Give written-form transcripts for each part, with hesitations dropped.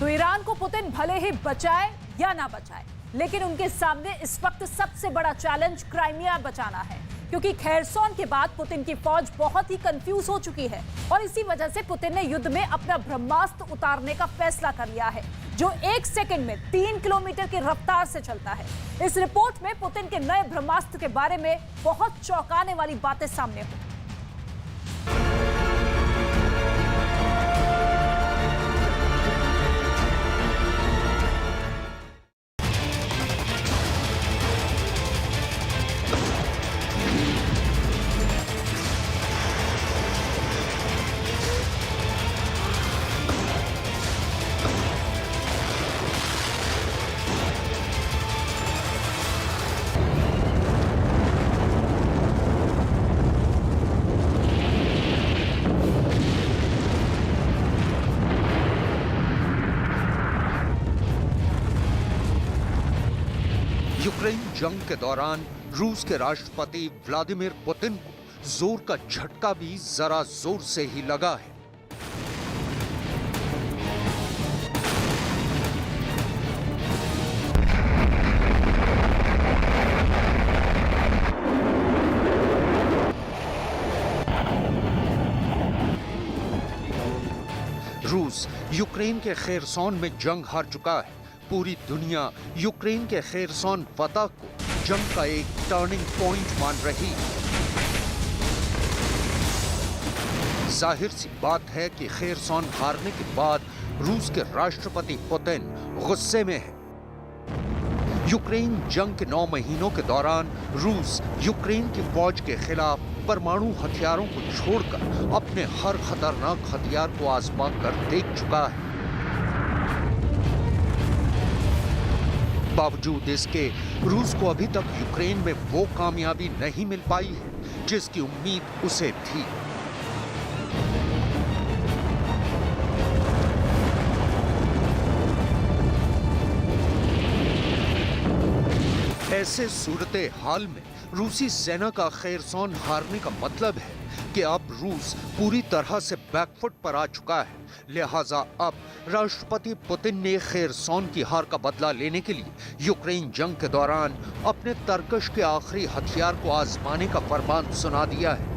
तो ईरान को पुतिन भले ही बचाए या ना बचाए, लेकिन उनके सामने इस वक्त सबसे बड़ा चैलेंज क्राइमिया बचाना है, क्योंकि खैरसोन के बाद पुतिन की फौज बहुत ही कंफ्यूज हो चुकी है और इसी वजह से पुतिन ने युद्ध में अपना ब्रह्मास्त्र उतारने का फैसला कर लिया है, जो 1 सेकंड में 3 किलोमीटर की रफ्तार से चलता है। इस रिपोर्ट में पुतिन के नए ब्रह्मास्त्र के बारे में बहुत चौंकाने वाली बातें सामने हुई। यूक्रेन जंग के दौरान रूस के राष्ट्रपति व्लादिमीर पुतिन को जोर का झटका भी जरा जोर से ही लगा है। रूस यूक्रेन के खेरसोन में जंग हार चुका है। पूरी दुनिया यूक्रेन के खेरसोन फतह को जंग का एक टर्निंग पॉइंट मान रही है। जाहिर सी बात है कि खेरसोन हारने के बाद रूस के राष्ट्रपति पुतिन गुस्से में है। यूक्रेन जंग के 9 महीनों के दौरान रूस यूक्रेन की फौज के खिलाफ परमाणु हथियारों को छोड़कर अपने हर खतरनाक हथियार को आजमा कर देख चुका है। बावजूद इसके रूस को अभी तक यूक्रेन में वो कामयाबी नहीं मिल पाई है जिसकी उम्मीद उसे थी। ऐसे सूरते हाल में रूसी सेना का खेरसोन हारने का मतलब है कि अब रूस पूरी तरह से बैकफुट पर आ चुका है। लिहाजा अब राष्ट्रपति पुतिन ने खेरसोन की हार का बदला लेने के लिए यूक्रेन जंग के दौरान अपने तरकश के आखिरी हथियार को आजमाने का फरमान सुना दिया है।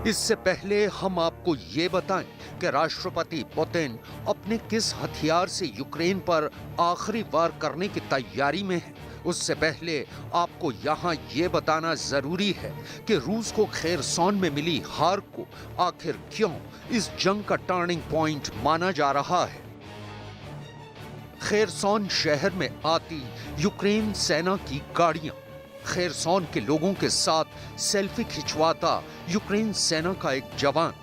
इससे पहले हम आपको ये बताएं कि राष्ट्रपति पुतिन अपने किस हथियार से यूक्रेन पर आखिरी वार करने की तैयारी में है। उससे पहले आपको यहाँ ये बताना जरूरी है कि रूस को खेरसोन में मिली हार को आखिर क्यों इस जंग का टर्निंग पॉइंट माना जा रहा है। खेरसोन शहर में आती यूक्रेन सेना की गाड़ियां, खेरसोन के लोगों के साथ सेल्फी खिंचवाता यूक्रेन सेना का एक जवान,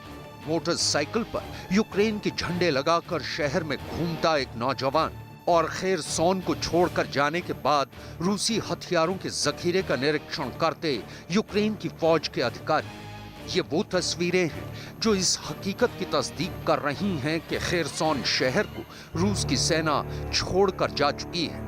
मोटरसाइकिल पर यूक्रेन के झंडे लगाकर शहर में घूमता एक नौजवान और खेरसोन को छोड़कर जाने के बाद रूसी हथियारों के जखीरे का निरीक्षण करते यूक्रेन की फौज के अधिकारी। ये वो तस्वीरें हैं जो इस हकीकत की तस्दीक कर रही हैं कि खेरसोन शहर को रूस की सेना छोड़कर जा चुकी है।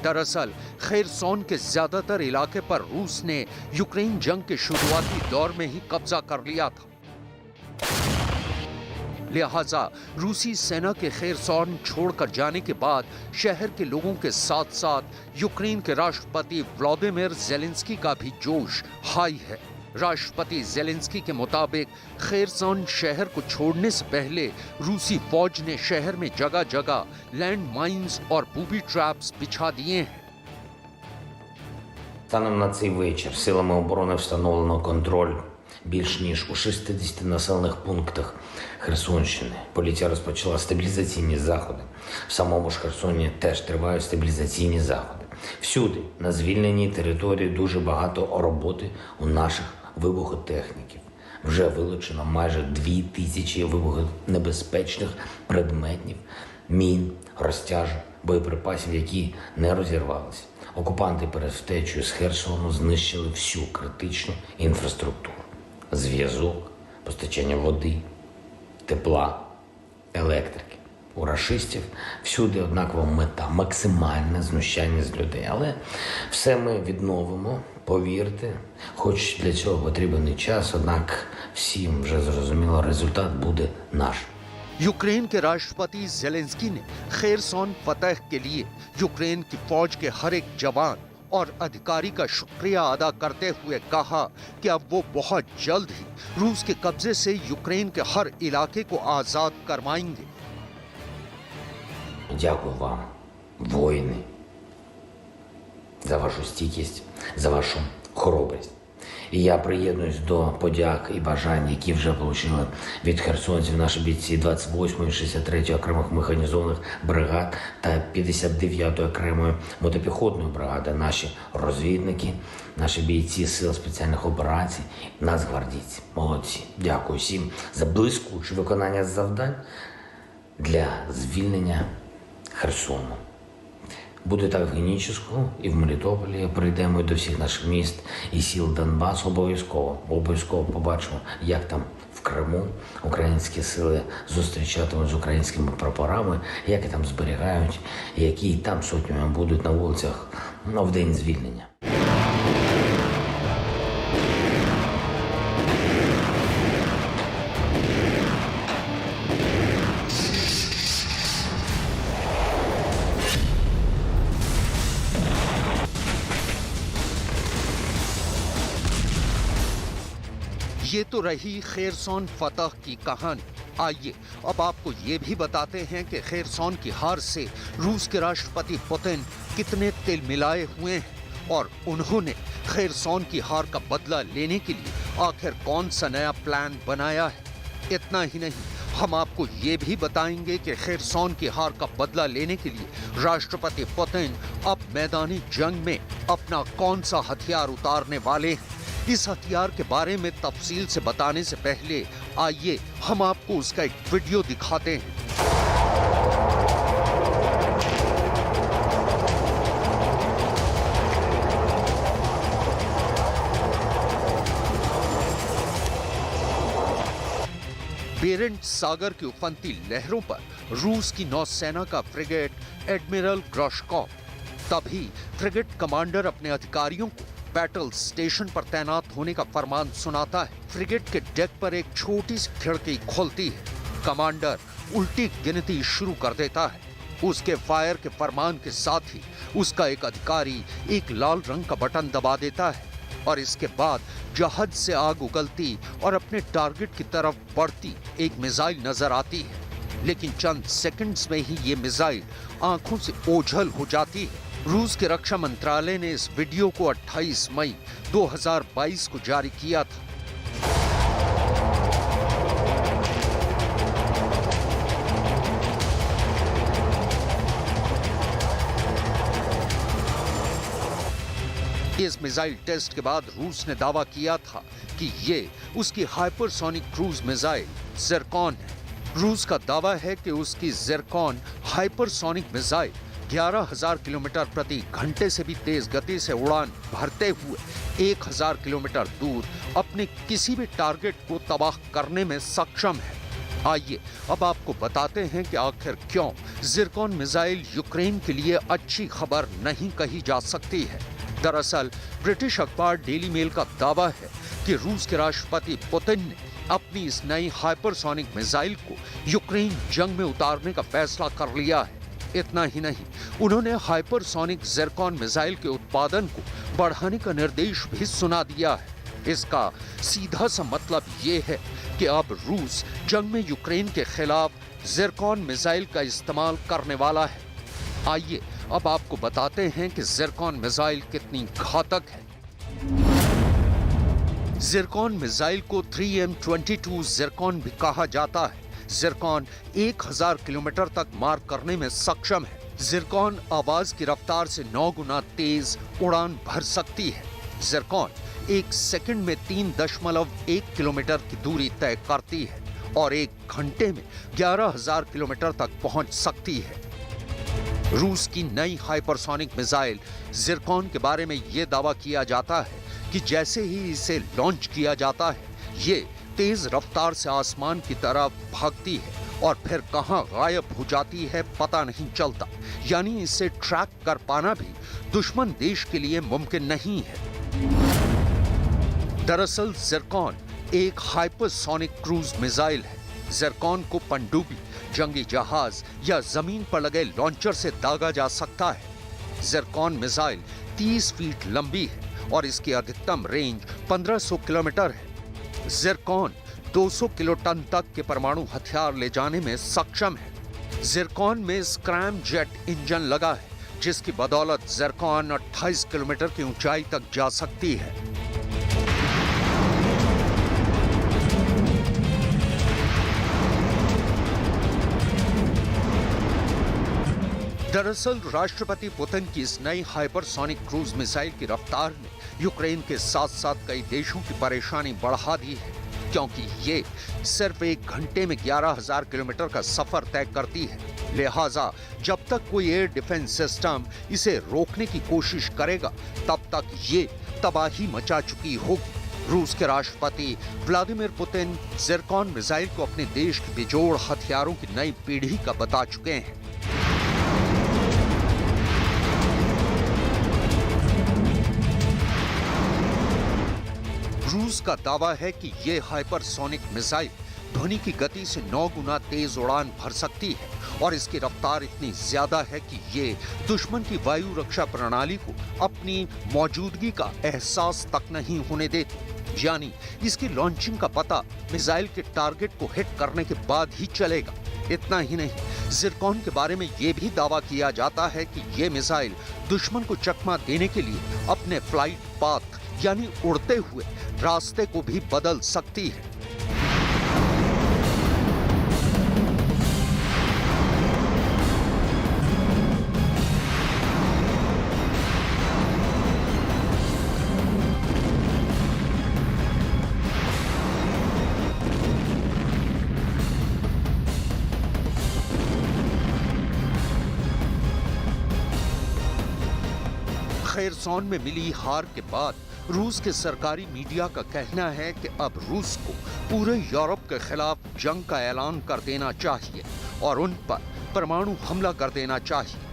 दरअसल खेरसोन के ज्यादातर इलाके पर रूस ने यूक्रेन जंग के शुरुआती दौर में ही कब्जा कर लिया था। लिहाजा रूसी सेना के खेरसोन छोड़कर जाने के बाद शहर के लोगों के साथ साथ यूक्रेन के राष्ट्रपति व्लादिमीर ज़ेलेंस्की का भी जोश हाई है। राष्ट्रपति ज़ेलेंस्की के मुताबिक खेरसोन शहर को छोड़ने से पहले रूसी फौज ने शहर में जगह जगह लैंड माइन्स और बूबी ट्रैप्स बिछा दिए हैं। Станом на цей вечір силами оборони встановлено контроль більш ніж у 60 населених пунктах Херсонщини. Поліція розпочала стабілізаційні заходи. В самому ж Херсоні теж тривають стабілізаційні заходи. Всюди, на звільненій території, дуже багато роботи у наших вибухотехніків. Вже вилучено майже 2000 вибухонебезпечних предметів, мін, розтяжок, боєприпасів, які не розірвалися. Окупанти перед втечею з Херсону знищили всю критичну інфраструктуру. Зв'язок, постачання води, тепла, електрики. У рашистів всюди однакова мета – максимальне знущання з людей. Але все ми відновимо Повірте, хоч для цього потрібен і час, однак всім вже зрозуміло, результат буде наш. यूक्रेन के राष्ट्रपति जेलेंस्की ने खेरसॉन फतह के लिए यूक्रेन की फौज के हर एक जवान और अधिकारी का शुक्रिया अदा करते हुए कहा कि अब वो बहुत जल्द ही रूस के कब्जे से यूक्रेन के हर इलाके को आजाद करवाएंगे। Дякую вам, воїни, за вашу стійкість, за вашу хоробрість. І я приєднуюсь до подяк і бажань, які вже отримали від херсонців наші бійці 28-ї, 63-ї окремих механізованих бригад та 59-ї окремої мотопіхотної бригади, наші розвідники, наші бійці Сил спеціальних операцій, нацгвардійці. Молодці. Дякую всім за блискуче виконання завдань для звільнення Херсону. Буде так в Генічеську і в Мелітополі. Прийдемо і до всіх наших міст і сіл Донбасу. Обов'язково побачимо, як там в Криму українські сили зустрічатимуть з українськими прапорами, як і там зберігають, які там сотнями будуть на вулицях в день звільнення. ये तो रही खेरसॉन फतह की कहानी। आइए अब आपको ये भी बताते हैं कि खेरसॉन की हार से रूस के राष्ट्रपति पुतिन कितने तिल मिलाए हुए हैं और उन्होंने खेरसॉन की हार का बदला लेने के लिए आखिर कौन सा नया प्लान बनाया है। इतना ही नहीं, हम आपको ये भी बताएंगे कि खेरसॉन की हार का बदला लेने के लिए राष्ट्रपति पुतिन अब मैदानी जंग में अपना कौन सा हथियार उतारने वाले हैं। इस हथियार के बारे में तफसील से बताने से पहले आइए हम आपको उसका एक वीडियो दिखाते हैं। बेरेंट सागर की उफनती लहरों पर रूस की नौसेना का फ्रिगेट एडमिरल ग्रोशकॉव। तभी फ्रिगेट कमांडर अपने अधिकारियों को बैटल स्टेशन पर तैनात होने का फरमान सुनाता है। फ्रिगेट के डेक पर एक छोटी सी खिड़की खुलती है। कमांडर उल्टी गिनती शुरू कर देता है। उसके फायर के फरमान के साथ ही उसका एक अधिकारी एक लाल रंग का बटन दबा देता है और इसके बाद जहाज से आग उगलती और अपने टारगेट की तरफ बढ़ती एक मिसाइल नजर आती है। लेकिन चंद सेकंड्स में ही ये मिसाइल आंखों से ओझल हो जाती है। रूस के रक्षा मंत्रालय ने इस वीडियो को 28 मई 2022 को जारी किया था। इस मिसाइल टेस्ट के बाद रूस ने दावा किया था कि ये उसकी हाइपरसोनिक क्रूज मिसाइल ज़िरकॉन है। रूस का दावा है कि उसकी ज़िरकॉन हाइपरसोनिक मिसाइल 11,000 किलोमीटर प्रति घंटे से भी तेज गति से उड़ान भरते हुए 1,000 किलोमीटर दूर अपने किसी भी टारगेट को तबाह करने में सक्षम है। आइए अब आपको बताते हैं कि आखिर क्यों ज़िरकॉन मिसाइल यूक्रेन के लिए अच्छी खबर नहीं कही जा सकती है। दरअसल ब्रिटिश अखबार डेली मेल का दावा है कि रूस के राष्ट्रपति पुतिन ने अपनी इस नई हाइपरसोनिक मिसाइल को यूक्रेन जंग में उतारने का फैसला कर लिया है। इतना ही नहीं, उन्होंने हाइपरसोनिक ज़िरकॉन मिसाइल के उत्पादन को बढ़ाने का निर्देश भी सुना दिया है। इसका सीधा सा मतलब ये है कि अब रूस जंग में यूक्रेन के खिलाफ ज़िरकॉन मिसाइल का इस्तेमाल करने वाला है। आइए अब आपको बताते हैं कि ज़िरकॉन मिसाइल कितनी घातक है। ज़िरकॉन मिसाइल को 3M22 ज़िरकॉन भी कहा जाता है। ज़िरकॉन 1,000 किलोमीटर तक मार करने में सक्षम है। ज़िरकॉन आवाज की रफ्तार से 9 गुना तेज उड़ान भर सकती है। ज़िरकॉन एक सेकंड में 3.1 किलोमीटर की दूरी तय करती है और एक घंटे में 11,000 किलोमीटर तक पहुंच सकती है। रूस की नई हाइपरसोनिक मिसाइल ज़िरकॉन के बारे में यह दावा किया जाता है कि जैसे ही इसे लॉन्च किया जाता है, ये तेज रफ्तार से आसमान की तरफ भागती है और फिर कहां गायब हो जाती है पता नहीं चलता। यानी इसे ट्रैक कर पाना भी दुश्मन देश के लिए मुमकिन नहीं है। दरअसल ज़िरकॉन एक हाइपरसोनिक क्रूज मिसाइल है। ज़िरकॉन को पनडुब्बी, जंगी जहाज या जमीन पर लगे लॉन्चर से दागा जा सकता है। ज़िरकॉन मिसाइल 30 फीट लंबी है और इसकी अधिकतम रेंज 1500 किलोमीटर है। ज़िरकॉन 200 किलोटन तक के परमाणु हथियार ले जाने में सक्षम है। ज़िरकॉन में स्क्रैम जेट इंजन लगा है, जिसकी बदौलत ज़िरकॉन 28 किलोमीटर की ऊंचाई तक जा सकती है। दरअसल राष्ट्रपति पुतिन की इस नई हाइपरसोनिक क्रूज मिसाइल की रफ्तार ने यूक्रेन के साथ साथ कई देशों की परेशानी बढ़ा दी है, क्योंकि ये सिर्फ 1 घंटे में 11,000 किलोमीटर का सफर तय करती है। लिहाजा जब तक कोई एयर डिफेंस सिस्टम इसे रोकने की कोशिश करेगा, तब तक ये तबाही मचा चुकी होगी। रूस के राष्ट्रपति व्लादिमीर पुतिन ज़िरकॉन मिसाइल को अपने देश के बेजोड़ हथियारों की नई पीढ़ी का बता चुके हैं। रूस का दावा है कि ये हाइपरसोनिक मिसाइल ध्वनि की गति से 9 गुना तेज उड़ान भर सकती है और इसकी रफ्तार इतनी ज्यादा है कि ये दुश्मन की वायु रक्षा प्रणाली को अपनी मौजूदगी का एहसास तक नहीं होने देती। यानी इसकी लॉन्चिंग का पता मिसाइल के टारगेट को हिट करने के बाद ही चलेगा। इतना ही नहीं, ज़िरकॉन के बारे में ये भी दावा किया जाता है कि ये मिसाइल दुश्मन को चकमा देने के लिए अपने फ्लाइट पाथ यानी उड़ते हुए रास्ते को भी बदल सकती है। खेरसॉन में मिली हार के बाद रूस के सरकारी मीडिया का कहना है कि अब रूस को पूरे यूरोप के खिलाफ जंग का ऐलान कर देना चाहिए और उन पर परमाणु हमला कर देना चाहिए।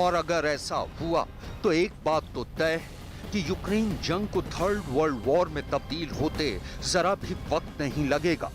और अगर ऐसा हुआ तो एक बात तो तय है कि यूक्रेन जंग को 3rd वर्ल्ड वॉर में तब्दील होते जरा भी वक्त नहीं लगेगा।